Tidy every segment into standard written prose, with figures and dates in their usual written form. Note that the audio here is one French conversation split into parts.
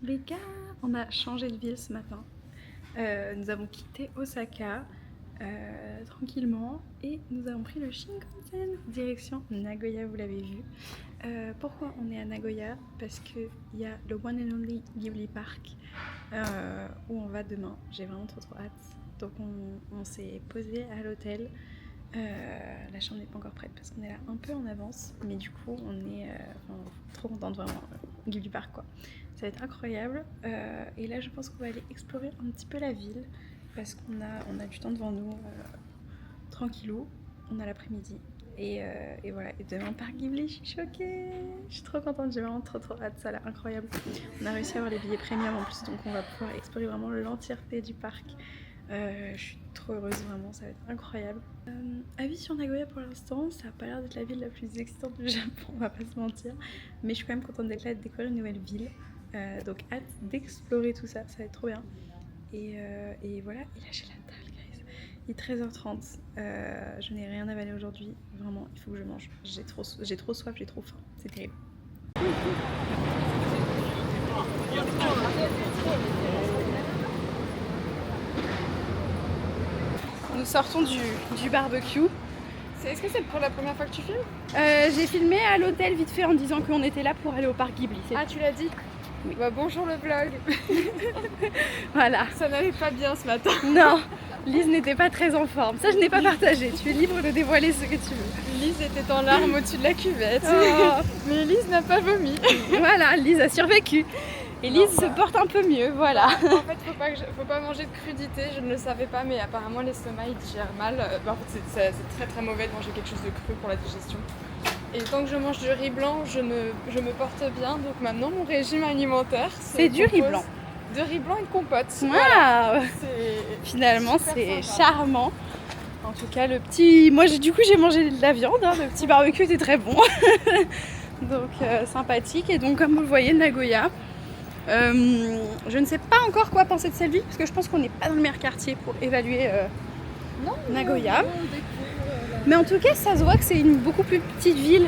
Les gars, on a changé de ville ce matin. Nous avons quitté Osaka tranquillement et nous avons pris le Shinkansen direction Nagoya, vous l'avez vu. Pourquoi on est à Nagoya? Parce qu'il y a le One and Only Ghibli Park où on va demain. J'ai vraiment trop hâte. Donc on s'est posé à l'hôtel. La chambre n'est pas encore prête parce qu'on est là un peu en avance, mais du coup on est trop contente vraiment. Ghibli Park quoi. Ça va être incroyable. Et là je pense qu'on va aller explorer un petit peu la ville parce qu'on a du temps devant nous, tranquillou. On a l'après-midi et voilà. Et demain parc Ghibli, je suis choquée, je suis trop contente, j'ai vraiment trop hâte, ça a l'air incroyable. On a réussi à avoir les billets premium en plus, donc on va pouvoir explorer vraiment l'entièreté du parc. Je suis trop heureuse, vraiment, ça va être incroyable. Avis sur Nagoya pour l'instant, ça a pas l'air d'être la ville la plus excitante du Japon, on va pas se mentir. Mais je suis quand même contente d'être là et de découvrir une nouvelle ville. Donc hâte d'explorer tout ça, ça va être trop bien. Et voilà, et là j'ai la dalle, guys. Il est 13h30, je n'ai rien avalé aujourd'hui, vraiment, il faut que je mange. J'ai trop soif, j'ai trop faim, c'est terrible. Nous sortons du barbecue. Est-ce que c'est pour la première fois que tu filmes? J'ai filmé à l'hôtel vite fait en disant qu'on était là pour aller au parc Ghibli. Ah, tu l'as dit? Oui. Bah, bonjour le vlog. Voilà. Ça n'allait pas bien ce matin. Non, Lise n'était pas très en forme. Ça, je n'ai pas partagé. Tu es libre de dévoiler ce que tu veux. Lise était en larmes au-dessus de la cuvette. Oh. Mais Lise n'a pas vomi. Voilà, Lise a survécu. Et Lise se porte un peu mieux, voilà. En fait, faut pas manger de crudité, je ne le savais pas, mais apparemment l'estomac il digère mal. En fait, c'est très mauvais de manger quelque chose de cru pour la digestion. Et tant que je mange du riz blanc, je me porte bien. Donc maintenant, mon régime alimentaire, c'est du riz blanc. De riz blanc et de compote. Wow. Voilà. Finalement, c'est charmant. En tout cas, le petit... Moi, du coup, j'ai mangé de la viande. Hein. Le petit barbecue était très bon. Donc, sympathique. Et donc, comme vous le voyez, Nagoya. Je ne sais pas encore quoi penser de cette ville parce que je pense qu'on n'est pas dans le meilleur quartier pour évaluer Nagoya. Mais en tout cas, ça se voit que c'est une beaucoup plus petite ville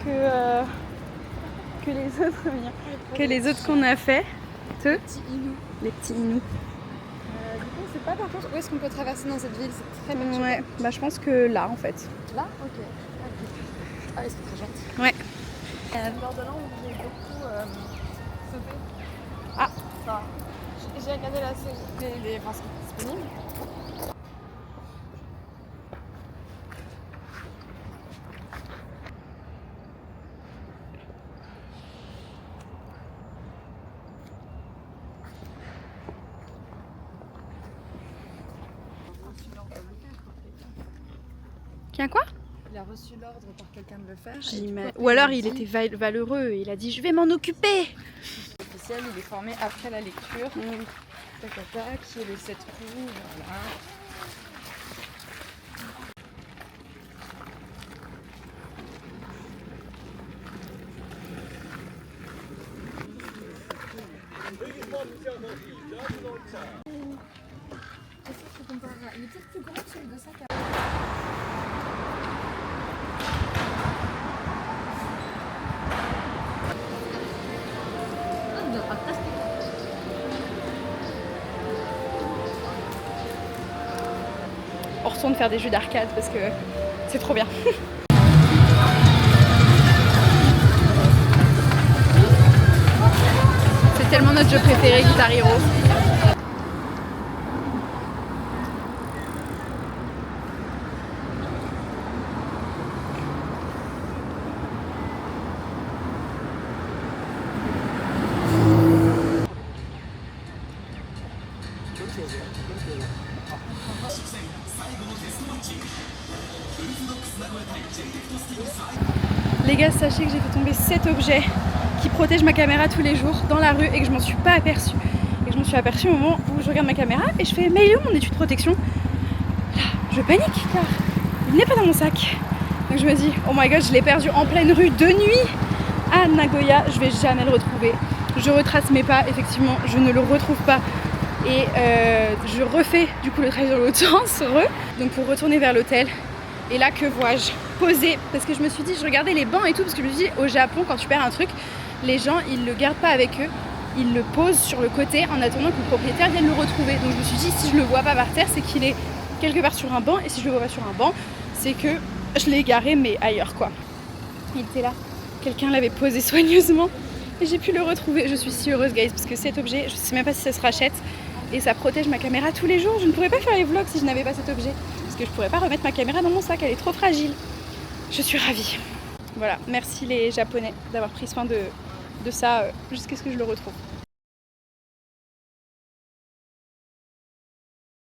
que les autres qu'on a fait. Les petits Inuits. Les petits Inuits. Du coup, on sait pas par contre où est-ce qu'on peut traverser dans cette ville, c'est très perturbant. Ouais, bah je pense que là en fait. Là? Ok. Ah oui, c'est très gentil. Ouais. Lors de là, on voulait beaucoup sauter. Ah. Enfin, j'ai regardé les enfin, c'est disponible. Qui a quoi? Il a reçu l'ordre par quelqu'un de le faire. Ou alors il était valeureux et il a dit je vais m'en occuper. Officiel, il est formé après la lecture. Tac tac tac, qui est le 7 coups, voilà. Il est peut-être plus grand que celui de Osaka. On retourne faire des jeux d'arcade parce que c'est trop bien. C'est tellement notre jeu préféré, Guitar Hero. Les gars, sachez que j'ai fait tomber 7 objets qui protègent ma caméra tous les jours dans la rue et que je m'en suis pas aperçue. Et que je m'en suis aperçue au moment où je regarde ma caméra et je fais mais il est où mon étui de protection? Là, je panique car il n'est pas dans mon sac. Donc je me dis oh my god, je l'ai perdu en pleine rue de nuit à Nagoya, je vais jamais le retrouver. Je retrace mes pas, effectivement, je ne le retrouve pas. Et je refais du coup le trajet dans l'autre sens, donc pour retourner vers l'hôtel. Et là, que vois-je? Posé, parce que je me suis dit, je regardais les bancs et tout, parce que je me suis dit, au Japon, quand tu perds un truc, les gens, ils le gardent pas avec eux. il le pose sur le côté en attendant que le propriétaire vienne le retrouver. Donc je me suis dit, si je le vois pas par terre, c'est qu'il est quelque part sur un banc, et si je le vois pas sur un banc, c'est que je l'ai garé mais ailleurs quoi. Il était là, quelqu'un l'avait posé soigneusement et j'ai pu le retrouver. Je suis si heureuse guys, parce que cet objet, je sais même pas si ça se rachète et ça protège ma caméra tous les jours. Je ne pourrais pas faire les vlogs si je n'avais pas cet objet, parce que je pourrais pas remettre ma caméra dans mon sac, elle est trop fragile. Je suis ravie. Voilà, merci les Japonais d'avoir pris soin de ça jusqu'à ce que je le retrouve.